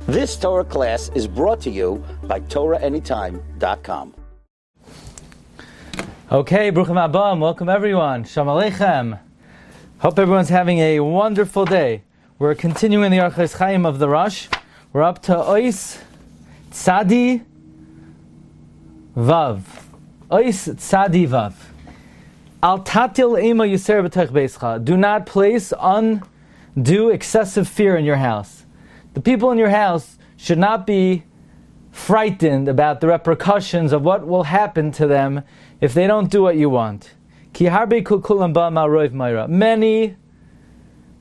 This Torah class is brought to you by TorahAnytime.com. Okay, Bruchim Abam, welcome everyone. Shalom Aleichem. Hope everyone's having a wonderful day. We're continuing the Orchos Chaim of the Rosh. We're up to Ois Tzadi Vav. Ois Tzadi Vav. Al tatil ema yuser b'tech beischa. Do not place undue excessive fear in your house. The people in your house should not be frightened about the repercussions of what will happen to them if they don't do what you want. Ki harbe kukulam ba ma'roiv mayra. Many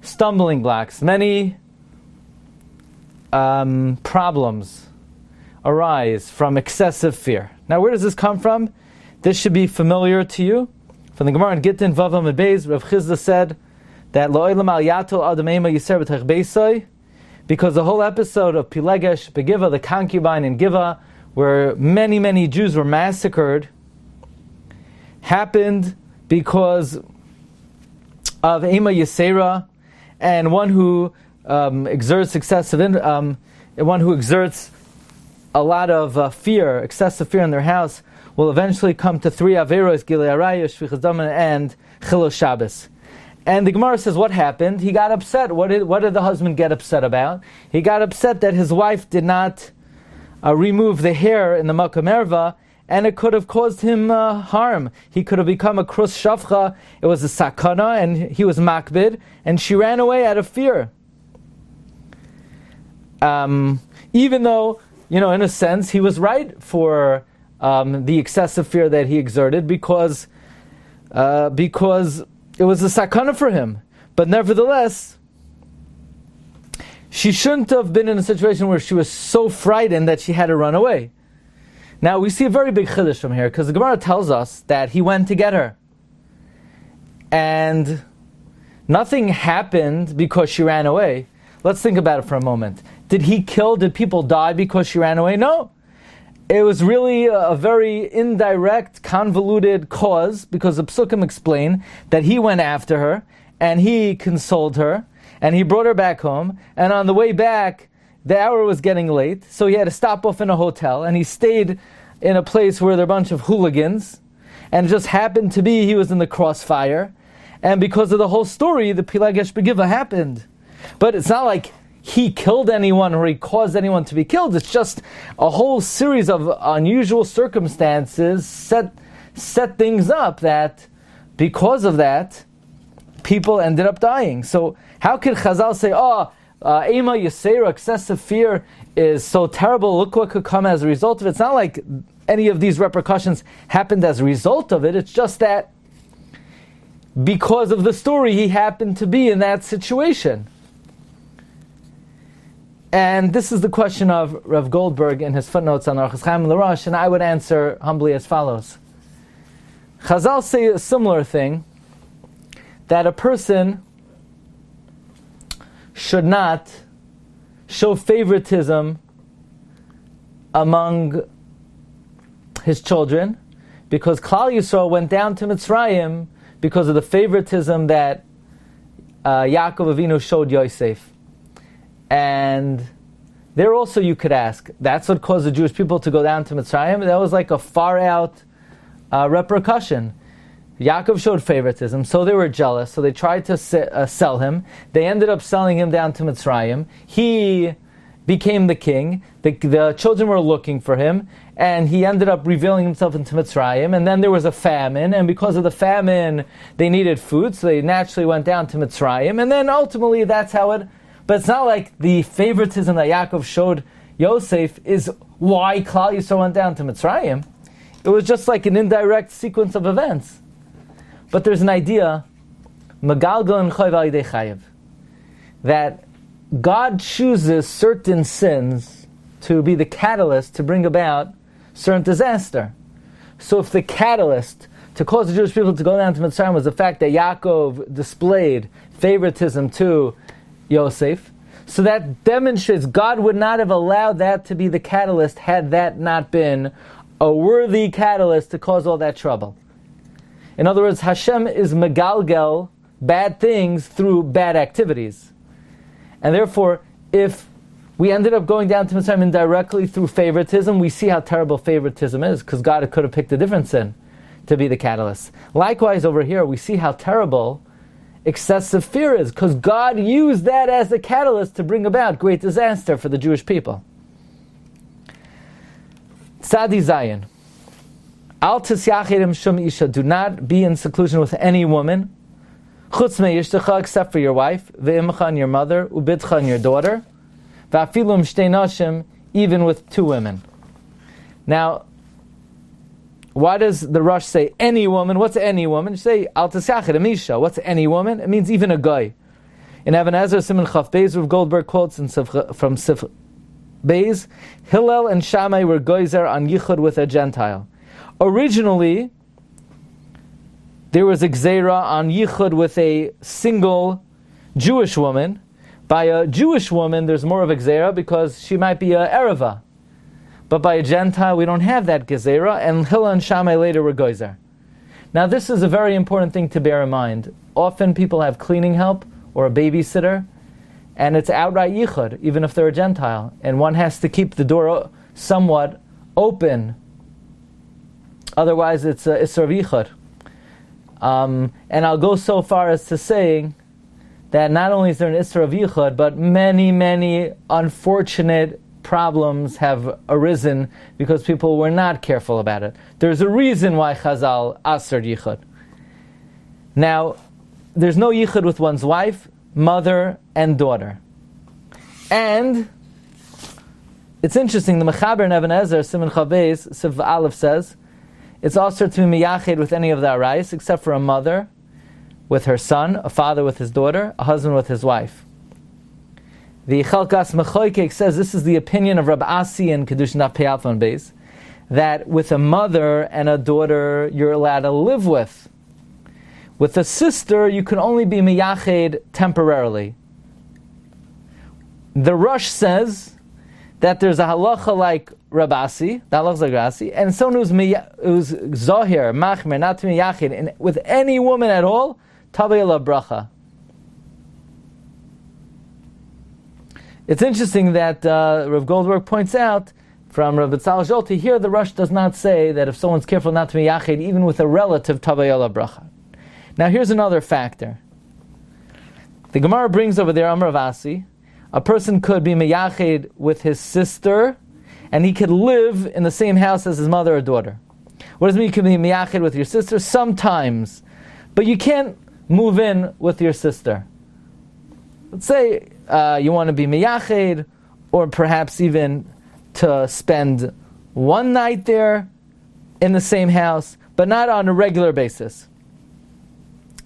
stumbling blocks, many problems arise from excessive fear. Now, where does this come from? This should be familiar to you. From the Gemara in Gittin Vavam and Beis, Rav Chizda said that Lo'olam al yatul adam ema yiser b'tech beisai, because the whole episode of Pilegesh Begiva, the concubine in Giva, where many, many Jews were massacred, happened because of Ema Yisera, and one who exerts one who exerts a lot of fear, excessive fear in their house, will eventually come to three Averos, Gilei Arayah, Shvichas Daman, and Chilul Shabbos. And the Gemara says, what happened? He got upset. What did the husband get upset about? He got upset that his wife did not remove the hair in the Makom Erva, and it could have caused him harm. He could have become a krus shavcha. It was a sakana, and he was makbid, and she ran away out of fear. Even though, in a sense, he was right for the excessive fear that he exerted, because it was a sakana for him. But nevertheless, she shouldn't have been in a situation where she was so frightened that she had to run away. Now, we see a very big chiddush from here, because the Gemara tells us that he went to get her. And nothing happened because she ran away. Let's think about it for a moment. Did people die because she ran away? No. It was really a very indirect, convoluted cause, because the Psukim explain that he went after her, and he consoled her, and he brought her back home, and on the way back, the hour was getting late, so he had to stop off in a hotel, and he stayed in a place where there were a bunch of hooligans, and it just happened to be he was in the crossfire, and because of the whole story, the Pilegesh Begiva happened. But it's not like he killed anyone or he caused anyone to be killed. It's just a whole series of unusual circumstances set things up that because of that, people ended up dying. So how could Chazal say, Ema Yisera, excessive fear, is so terrible, look what could come as a result of it? It's not like any of these repercussions happened as a result of it. It's just that because of the story, he happened to be in that situation. And this is the question of Rav Goldberg in his footnotes on Orchos Chaim and the Rosh, and I would answer humbly as follows. Chazal say a similar thing, that a person should not show favoritism among his children, because Klal Yisrael went down to Mitzrayim because of the favoritism that Yaakov Avinu showed Yosef. And there also you could ask, that's what caused the Jewish people to go down to Mitzrayim? That was like a far out repercussion. Yaakov showed favoritism, so they were jealous, so they tried to sell him. They ended up selling him down to Mitzrayim. He became the king. The children were looking for him, and he ended up revealing himself into Mitzrayim. And then there was a famine, and because of the famine, they needed food, so they naturally went down to Mitzrayim. And then ultimately, that's how it... But it's not like the favoritism that Yaakov showed Yosef is why Klal Yisrael went down to Mitzrayim. It was just like an indirect sequence of events. But there's an idea, Megalgal Chayv al Yidei Chayev, that God chooses certain sins to be the catalyst to bring about certain disaster. So if the catalyst to cause the Jewish people to go down to Mitzrayim was the fact that Yaakov displayed favoritism to Yosef, so that demonstrates God would not have allowed that to be the catalyst had that not been a worthy catalyst to cause all that trouble. In other words, Hashem is megalgel bad things through bad activities. And therefore, if we ended up going down to Mitzrayim indirectly through favoritism. We see how terrible favoritism is, because God could have picked a different sin to be the catalyst. Likewise, over here, we see how terrible excessive fear is, because God used that as the catalyst to bring about great disaster for the Jewish people. Tzadi Zayin. Al tisyachidem shum isha. Do not be in seclusion with any woman. Chutz me'ishtecha, except for your wife. Ve'imcha, and your mother. Ubitcha, and your daughter. Va'afilum shtei nashim, even with two women. Now, why does the Rosh say any woman? What's any woman? You say al tisyachidem isha. What's any woman? It means even a guy. In Even Ezer Siman Chaf Beis, Rav Goldberg quotes from Sif Beis, Hillel and Shammai were goyzer on yichud with a Gentile. Originally, there was a gzeira on yichud with a single Jewish woman. By a Jewish woman, there's more of a gzeira because she might be a ereva. But by a Gentile, we don't have that gzeira, and Hillel and Shammai later were goyzer. Now, this is a very important thing to bear in mind. Often people have cleaning help or a babysitter, and it's outright yichud, even if they're a Gentile. And one has to keep the door somewhat open. Otherwise, it's Isser of yichud. And I'll go so far as to saying that not only is there an Isser of yichud, but many, many unfortunate problems have arisen because people were not careful about it. There's a reason why Chazal aser yichud. Now, there's no yichud with one's wife, mother, and daughter. And it's interesting, the Mechaber in Even Ezer, Siman Chaf Beis, Siv Aleph says, it's also to be miyached with any of the arayos, except for a mother with her son, a father with his daughter, a husband with his wife. The Chalkas Mechoykek says this is the opinion of Rabbi Asi in Kedushin Daf Pei Alef on Beis, that with a mother and a daughter you're allowed to live with. With a sister, you can only be miyached temporarily. The Rosh says that there's a halacha like Rabasi, the halacha like Rabasi, and someone who's zohir, machmer, not to miyached, with any woman at all, tabei la bracha. It's interesting that Rav Goldberg points out from Rav Tzal Zolti, here the Rosh does not say that if someone's careful not to miyached, even with a relative, tabei la bracha. Now here's another factor. The Gemara brings over there, Amar Avasi, a person could be meyached with his sister, and he could live in the same house as his mother or daughter. What does it mean you can be meyached with your sister? Sometimes. But you can't move in with your sister. Let's say you want to be meyached, or perhaps even to spend one night there in the same house, but not on a regular basis.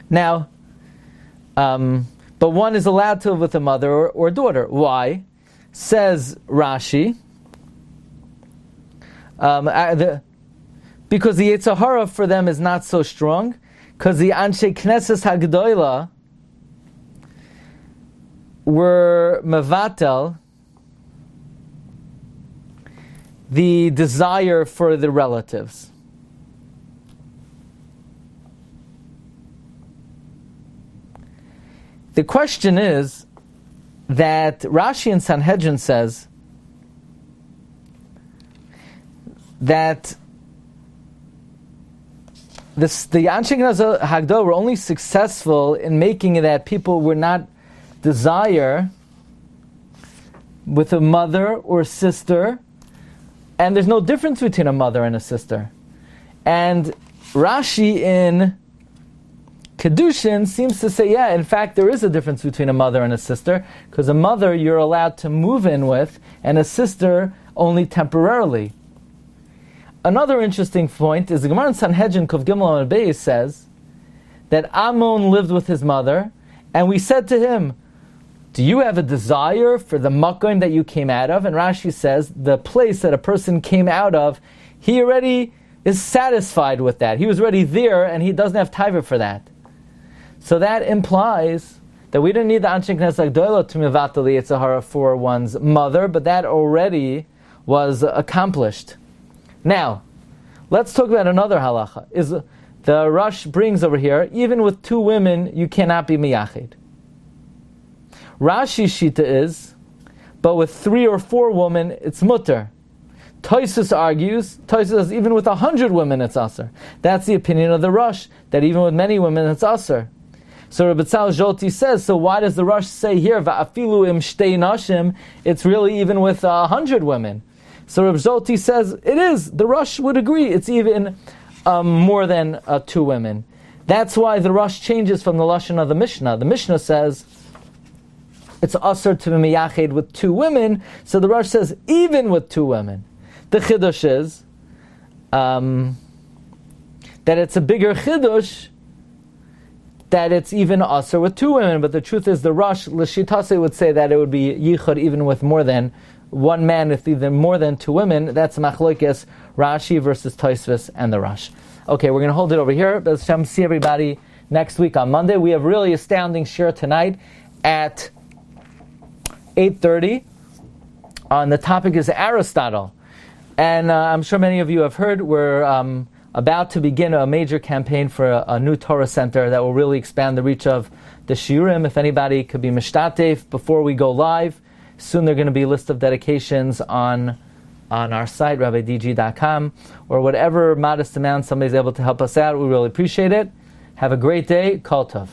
Now, but one is allowed to live with a mother or daughter. Why? Says Rashi, because the Yetzer Hara for them is not so strong, because the Anshe Knesses HaGedola were mevatel the desire for the relatives. The question is that Rashi in Sanhedrin says that the Anshe Knesset Hagdolah were only successful in making it that people were not desire with a mother or sister, and there's no difference between a mother and a sister. And Rashi in Kedushin seems to say, yeah, in fact, there is a difference between a mother and a sister, because a mother you're allowed to move in with, and a sister only temporarily. Another interesting point is the Gemara in Sanhedrin Kuf Gimel and Beis says that Ammon lived with his mother, and we said to him, do you have a desire for the makom that you came out of? And Rashi says, the place that a person came out of, he already is satisfied with that. He was already there, and he doesn't have taiva for that. So that implies that we don't need the Anshe Knesset Hagdolah to mevatel the Yetzer Hara for one's mother, but that already was accomplished. Now, let's talk about another halacha. Is the Rosh brings over here, even with two women, you cannot be miyached. Rashi's shita is, but with 3 or 4 women, it's mutter. Tosfos argues, Tosfos says even with 100 women it's asur. That's the opinion of the Rosh, that even with many women it's asur. So Rabbi Zolti says, so why does the Rosh say here, va'afilu im shtei nashim, it's really even with 100 women? So Rabbi Zolti says, it is, the Rosh would agree, it's even more than 2 women. That's why the Rosh changes from the Lashon of the Mishnah. The Mishnah says, it's asur to be miyached with 2 women, so the Rosh says, even with 2 women. The chiddush is that it's a bigger chiddush that it's even asur with 2 women. But the truth is, the Rosh l'shitase would say that it would be yichud even with more than 1 man, with even more than 2 women. That's machlokes Rashi versus Tosfos and the Rosh. Okay, we're going to hold it over here. Let's see everybody next week on Monday. We have really astounding shir tonight at 8:30. On the topic is Aristotle. And I'm sure many of you have heard we're about to begin a major campaign for a new Torah center that will really expand the reach of the shiurim. If anybody could be mishtatef before we go live, soon there are going to be a list of dedications on our site, rabbidg.com, or whatever modest amount somebody's able to help us out. We really appreciate it. Have a great day. Kol tov.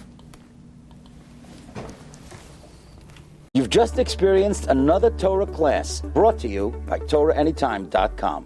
You've just experienced another Torah class brought to you by TorahAnytime.com.